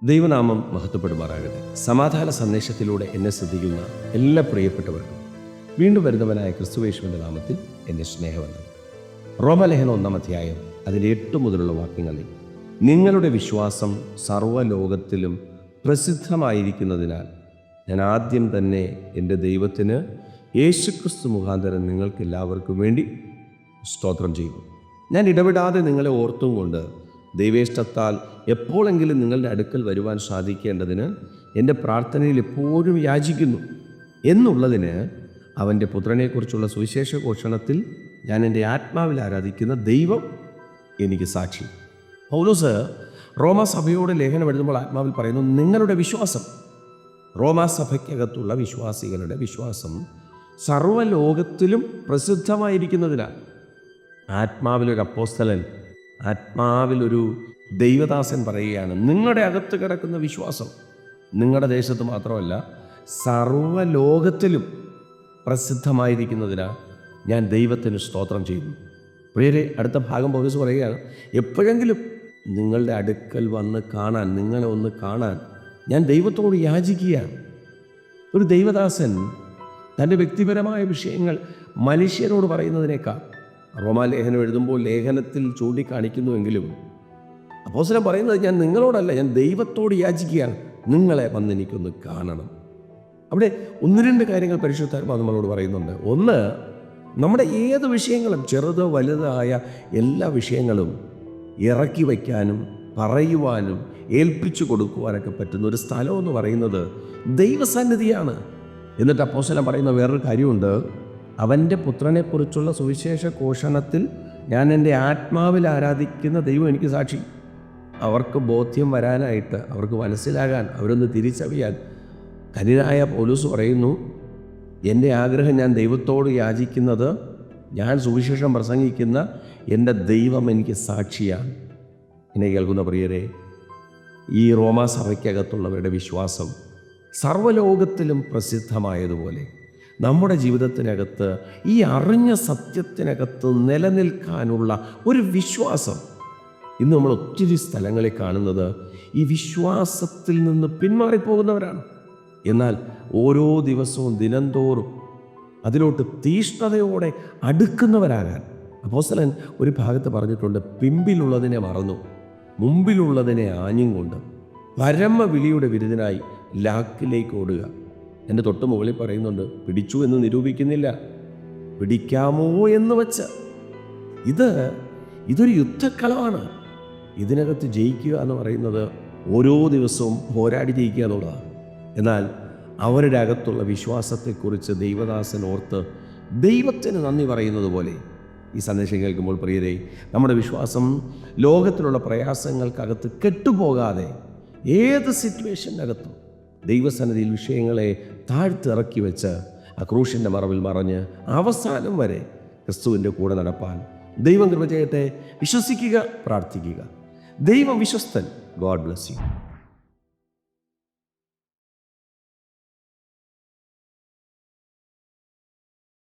ദൈവനാമം മഹത്വപ്പെടുമാറാകട്ടെ. സമാധാന സന്ദേശത്തിലൂടെ എന്നെ ശ്രദ്ധിക്കുന്ന എല്ലാ പ്രിയപ്പെട്ടവർക്കും വീണ്ടും വരുന്നവനായ ക്രിസ്തുയേശുവിൻ്റെ നാമത്തിൽ എൻ്റെ സ്നേഹവന്ദനം. റോമാലേഖനം 1-ാം അധ്യായം അതിൻ്റെ 8 മുതലുള്ള വാക്യങ്ങളിൽ നിങ്ങളുടെ വിശ്വാസം സർവ്വലോകത്തിലും പ്രസിദ്ധമായിരിക്കുന്നതിനാൽ ഞാൻ ആദ്യം തന്നെ എൻ്റെ ദൈവത്തിന് യേശുക്രിസ്തു മുഖാന്തരം നിങ്ങൾക്ക് എല്ലാവർക്കും വേണ്ടി സ്തോത്രം ചെയ്യുന്നു. ഞാൻ ഇടപെടാതെ നിങ്ങളെ ഓർത്തും കൊണ്ട് ദൈവേഷ്ടത്താൽ എപ്പോഴെങ്കിലും നിങ്ങളുടെ അടുക്കൽ വരുവാൻ സാധിക്കേണ്ടതിന് എൻ്റെ പ്രാർത്ഥനയിൽ എപ്പോഴും യാചിക്കുന്നു എന്നുള്ളതിന് അവൻ്റെ പുത്രനെക്കുറിച്ചുള്ള സുവിശേഷ ഘോഷണത്തിൽ ഞാൻ എൻ്റെ ആത്മാവിൽ ആരാധിക്കുന്ന ദൈവം എനിക്ക് സാക്ഷി. പൗലോസ് റോമാസഭയോട് ലേഖനം എഴുതുമ്പോൾ ആത്മാവിൽ പറയുന്നു, നിങ്ങളുടെ വിശ്വാസം, റോമാസഭയ്ക്കകത്തുള്ള വിശ്വാസികളുടെ വിശ്വാസം സർവ്വലോകത്തിലും പ്രസിദ്ധമായിരിക്കുന്നതിനാൽ ആത്മാവിലൊരു അപ്പോസ്തലൻ, ആത്മാവിലൊരു ദൈവദാസൻ പറയുകയാണ്, നിങ്ങളുടെ അകത്ത് കിടക്കുന്ന വിശ്വാസം നിങ്ങളുടെ ദേശത്ത് മാത്രമല്ല സർവ്വലോകത്തിലും പ്രസിദ്ധമായിരിക്കുന്നതിനാൽ ഞാൻ ദൈവത്തിന് സ്തോത്രം ചെയ്യുന്നു. പ്രിയരെ, അടുത്ത ഭാഗം പൗലോസ് പറയുകയാണ്, എപ്പോഴെങ്കിലും നിങ്ങളുടെ അടുക്കൽ വന്ന് കാണാൻ, നിങ്ങളെ ഒന്ന് കാണാൻ ഞാൻ ദൈവത്തോട് യാചിക്കുകയാണ്. ഒരു ദൈവദാസൻ തൻ്റെ വ്യക്തിപരമായ വിഷയങ്ങൾ മനുഷ്യരോട് പറയുന്നതിനേക്കാൾ റോമാലേഖനം എഴുതുമ്പോൾ ലേഖനത്തിൽ ചൂണ്ടിക്കാണിക്കുന്നുവെങ്കിലും അപ്പോസ്തലൻ പറയുന്നത്, ഞാൻ നിങ്ങളോടല്ല, ഞാൻ ദൈവത്തോട് യാചിക്കുകയാണ്, നിങ്ങളെ വന്ന് എനിക്കൊന്ന് കാണണം. അവിടെ 1-2 കാര്യങ്ങൾ പരിശുദ്ധാത്മാവ് നമ്മളോട് പറയുന്നുണ്ട്. ഒന്ന്, നമ്മുടെ ഏത് വിഷയങ്ങളും, ചെറുതോ വലുതായ എല്ലാ വിഷയങ്ങളും ഇറക്കി വയ്ക്കാനും പറയുവാനും ഏൽപ്പിച്ചു കൊടുക്കുവാനൊക്കെ പറ്റുന്ന ഒരു സ്ഥലം എന്ന് പറയുന്നത് ദൈവസന്നിധിയാണ്. എന്നിട്ട് അപ്പോസ്തലൻ പറയുന്ന വേറൊരു കാര്യമുണ്ട്, അവൻ്റെ പുത്രനെക്കുറിച്ചുള്ള സുവിശേഷ ഘോഷണത്തിൽ ഞാൻ എൻ്റെ ആത്മാവിൽ ആരാധിക്കുന്ന ദൈവം എനിക്ക് സാക്ഷി. അവർക്ക് ബോധ്യം വരാനായിട്ട്, അവർക്ക് മനസ്സിലാകാൻ, അവരൊന്ന് തിരിച്ചറിയാൻ ധന്യനായ പൗലോസ് പറയുന്നു, എൻ്റെ ആഗ്രഹം, ഞാൻ ദൈവത്തോട് യാചിക്കുന്നത്, ഞാൻ സുവിശേഷം പ്രസംഗിക്കുന്ന എൻ്റെ ദൈവം എനിക്ക് സാക്ഷിയാണ്. എന്നെ കേൾക്കുന്ന പ്രിയരെ, ഈ റോമാസഭയ്ക്കകത്തുള്ളവരുടെ വിശ്വാസം സർവ്വലോകത്തിലും പ്രസിദ്ധമായതുപോലെ നമ്മുടെ ജീവിതത്തിനകത്ത് ഈ അറിഞ്ഞ സത്യത്തിനകത്ത് നിലനിൽക്കാനുള്ള ഒരു വിശ്വാസം ഇന്ന് നമ്മൾ ഒത്തിരി സ്ഥലങ്ങളിൽ കാണുന്നത് ഈ വിശ്വാസത്തിൽ നിന്ന് പിന്മാറിപ്പോകുന്നവരാണ്. എന്നാൽ ഓരോ ദിവസവും ദിനംതോറും അതിലോട്ട് തീഷ്ണതയോടെ അടുക്കുന്നവരാകാൻ അപ്പോസ്തലൻ ഒരു ഭാഗത്ത് പറഞ്ഞിട്ടുണ്ട്, പിമ്പിലുള്ളതിനെ മറന്നു മുമ്പിലുള്ളതിനെ ആഞ്ഞും കൊണ്ട് പരമവിളിയുടെ വിരുദ്ധനായി ലാക്കിലേക്ക് ഓടുക. എൻ്റെ തൊട്ട് മുകളിൽ പറയുന്നുണ്ട്, പിടിച്ചു എന്ന് നിരൂപിക്കുന്നില്ല, പിടിക്കാമോ എന്ന് വെച്ച്. ഇതൊരു യുദ്ധക്കളമാണ്. ഇതിനകത്ത് ജയിക്കുക എന്ന് പറയുന്നത് ഓരോ ദിവസവും പോരാടി ജയിക്കുക എന്നുള്ളതാണ്. എന്നാൽ അവരുടെ അകത്തുള്ള വിശ്വാസത്തെക്കുറിച്ച് ദൈവദാസൻ ഓർത്ത് ദൈവത്തിന് നന്ദി പറയുന്നത് പോലെ ഈ സന്ദേശം കേൾക്കുമ്പോൾ പ്രിയരെ, നമ്മുടെ വിശ്വാസം ലോകത്തിലുള്ള പ്രയാസങ്ങൾക്കകത്ത് കെട്ടുപോകാതെ ഏത് സിറ്റുവേഷനകത്തും ദൈവസന്നിധിയിൽ വിഷയങ്ങളെ താഴ്ത്തിറക്കി വെച്ച് ആ ക്രൂശിൻ്റെ മറവിൽ മറഞ്ഞ് അവസാനം വരെ ക്രിസ്തുവിൻ്റെ കൂടെ നടപ്പാൻ ദൈവം കൃപ ചെയ്യട്ടെ. വിശ്വസിക്കുക, പ്രാർത്ഥിക്കുക. ദൈവം വിശ്വസ്തൻ. God bless U.